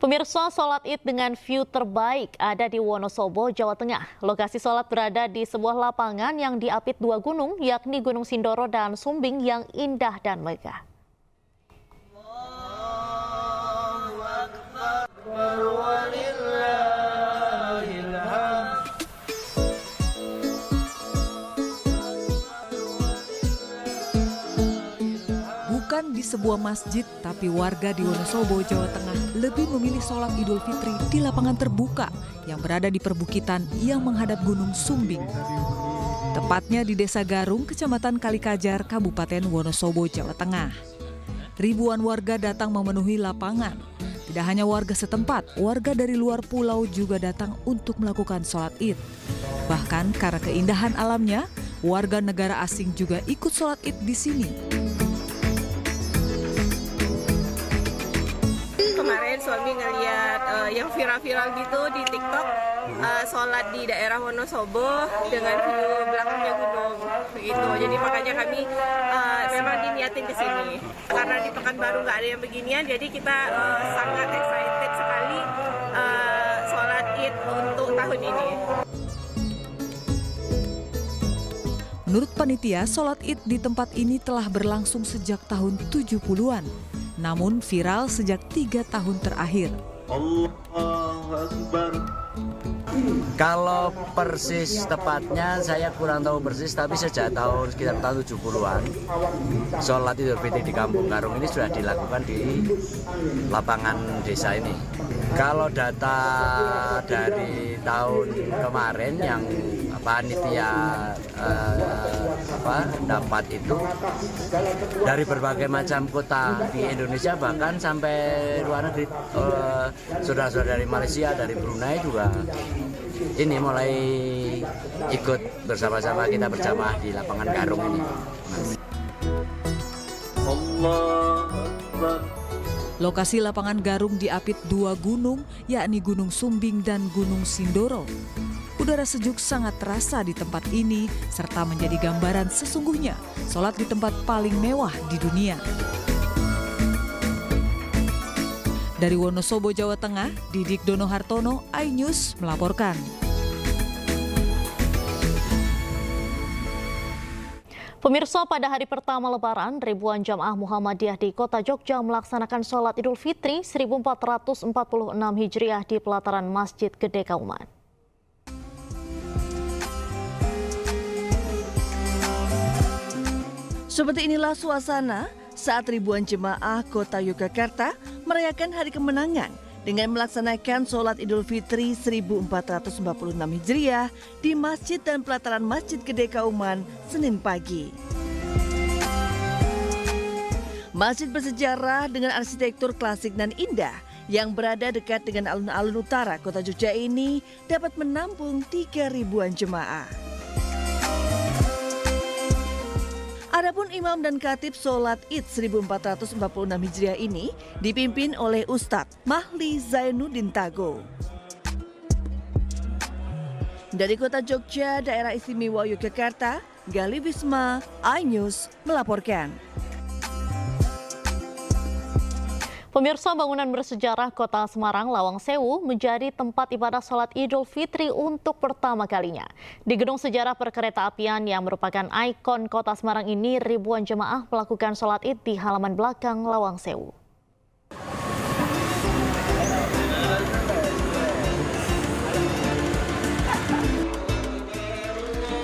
Pemirsa, sholat Id dengan view terbaik ada di Wonosobo, Jawa Tengah. Lokasi sholat berada di sebuah lapangan yang diapit dua gunung, yakni Gunung Sindoro dan Sumbing yang indah dan megah. Bukan di sebuah masjid, tapi warga di Wonosobo, Jawa Tengah lebih memilih sholat Idul Fitri di lapangan terbuka yang berada di perbukitan yang menghadap Gunung Sumbing. Tepatnya di Desa Garung, Kecamatan Kalikajar, Kabupaten Wonosobo, Jawa Tengah. Ribuan warga datang memenuhi lapangan. Tidak hanya warga setempat, warga dari luar pulau juga datang untuk melakukan sholat Id. Bahkan karena keindahan alamnya, warga negara asing juga ikut sholat Id di sini. Kemarin suami ngeliat yang viral-viral gitu di TikTok, sholat di daerah Wonosobo dengan view belakangnya gunung begitu. Jadi makanya kami memang diniatin ke sini. Karena di Pekanbaru nggak ada yang beginian, jadi kita sangat excited sekali sholat Id untuk tahun ini. Menurut panitia, sholat Id di tempat ini telah berlangsung sejak tahun 70-an. Namun viral sejak 3 tahun terakhir. Allahu Akbar. Kalau persis tepatnya saya kurang tahu persis, tapi sejak sekitar tahun 70-an sholat Idul Fitri di Kampung Garung ini sudah dilakukan di lapangan desa ini. Kalau data dari tahun kemarin yang panitia dapat itu dari berbagai macam kota di Indonesia, bahkan sampai luar negeri, saudara-saudara dari Malaysia, dari Brunei juga ini mulai ikut bersama-sama kita berjamaah di lapangan Garung ini. Allahu Akbar. Lokasi lapangan Garung diapit dua gunung, yakni Gunung Sumbing dan Gunung Sindoro. Udara sejuk sangat terasa di tempat ini, serta menjadi gambaran sesungguhnya sholat di tempat paling mewah di dunia. Dari Wonosobo, Jawa Tengah, Didik Dono Hartono, iNews melaporkan. Pemirsa, pada hari pertama Lebaran, ribuan jamaah Muhammadiyah di Kota Jogja melaksanakan sholat Idul Fitri 1446 Hijriah di pelataran Masjid Gede Kauman. Seperti inilah suasana saat ribuan jemaah Kota Yogyakarta merayakan hari kemenangan dengan melaksanakan sholat Idul Fitri 1446 Hijriah di masjid dan pelataran Masjid Gede Kauman Senin pagi. Masjid bersejarah dengan arsitektur klasik dan indah yang berada dekat dengan alun-alun utara Kota Jogja ini dapat menampung 3.000-an jemaah. Adapun imam dan khatib sholat Id 1446 Hijriah ini dipimpin oleh Ustadz Mahli Zainuddin Tago. Dari Kota Jogja, Daerah Istimewa Yogyakarta, Gali Wisma, iNews melaporkan. Pemirsa, bangunan bersejarah Kota Semarang Lawang Sewu menjadi tempat ibadah sholat Idul Fitri untuk pertama kalinya. Di gedung sejarah perkeretaapian yang merupakan ikon Kota Semarang ini, ribuan jemaah melakukan sholat Id di halaman belakang Lawang Sewu.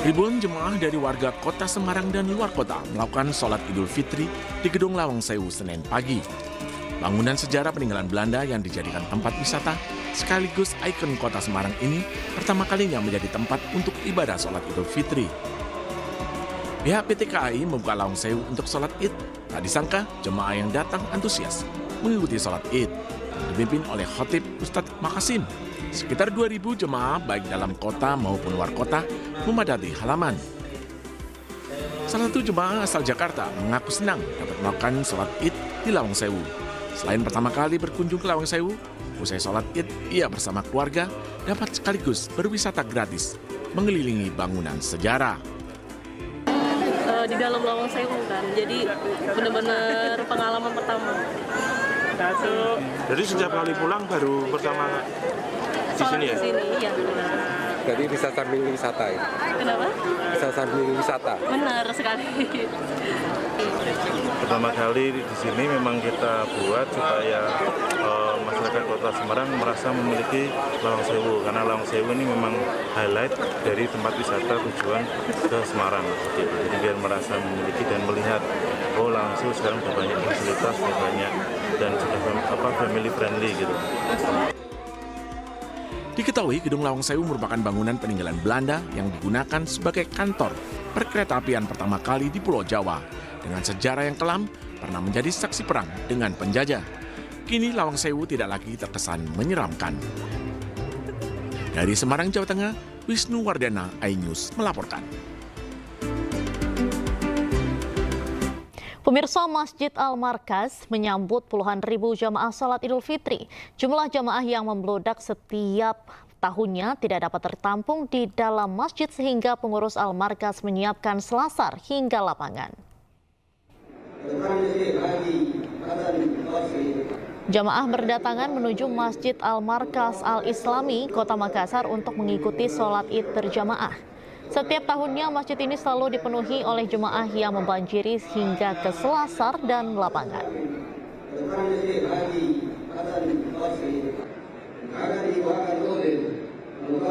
Ribuan jemaah dari warga Kota Semarang dan luar kota melakukan sholat Idul Fitri di gedung Lawang Sewu Senin pagi. Bangunan sejarah peninggalan Belanda yang dijadikan tempat wisata sekaligus ikon Kota Semarang ini pertama kalinya menjadi tempat untuk ibadah sholat Idul Fitri. Pihak PT KAI membuka Lawang Sewu untuk sholat Id. Tak disangka jemaah yang datang antusias mengikuti sholat Id, dipimpin oleh Khotib Ustadz Makasim. Sekitar 2.000 jemaah baik dalam kota maupun luar kota memadati halaman. Salah satu jemaah asal Jakarta mengaku senang dapat melakukan sholat Id di Lawang Sewu. Selain pertama kali berkunjung ke Lawang Sewu, usai sholat Id, ia bersama keluarga dapat sekaligus berwisata gratis mengelilingi bangunan sejarah. Di dalam Lawang Sewu kan, jadi benar-benar pengalaman pertama. wabarakatuh. Jadi setiap kali pulang baru pertama di sini ya? Di sini, iya benar. Jadi bisa sambil wisata ya? Kenapa? Bisa sambil wisata? Benar sekali. Pertama kali di sini memang kita buat supaya masyarakat Kota Semarang merasa memiliki Lawang Sewu, karena Lawang Sewu ini memang highlight dari tempat wisata tujuan ke Semarang. Jadi biar merasa memiliki dan melihat, oh Lawang Sewu sekarang sudah banyak fasilitas, sudah banyak dan sudah family friendly gitu. Diketahui Gedung Lawang Sewu merupakan bangunan peninggalan Belanda yang digunakan sebagai kantor perkeretaapian pertama kali di Pulau Jawa. Dengan sejarah yang kelam, pernah menjadi saksi perang dengan penjajah. Kini Lawang Sewu tidak lagi terkesan menyeramkan. Dari Semarang, Jawa Tengah, Wisnu Wardana, iNews melaporkan. Pemirsa, Masjid Al-Markaz menyambut puluhan ribu jamaah sholat Idul Fitri. Jumlah jamaah yang membludak setiap tahunnya tidak dapat tertampung di dalam masjid sehingga pengurus Al-Markaz menyiapkan selasar hingga lapangan. Jamaah berdatangan menuju Masjid Al-Markaz Al-Islami, Kota Makassar untuk mengikuti sholat Id berjamaah. Setiap tahunnya masjid ini selalu dipenuhi oleh jemaah yang membanjiri hingga ke selasar dan lapangan.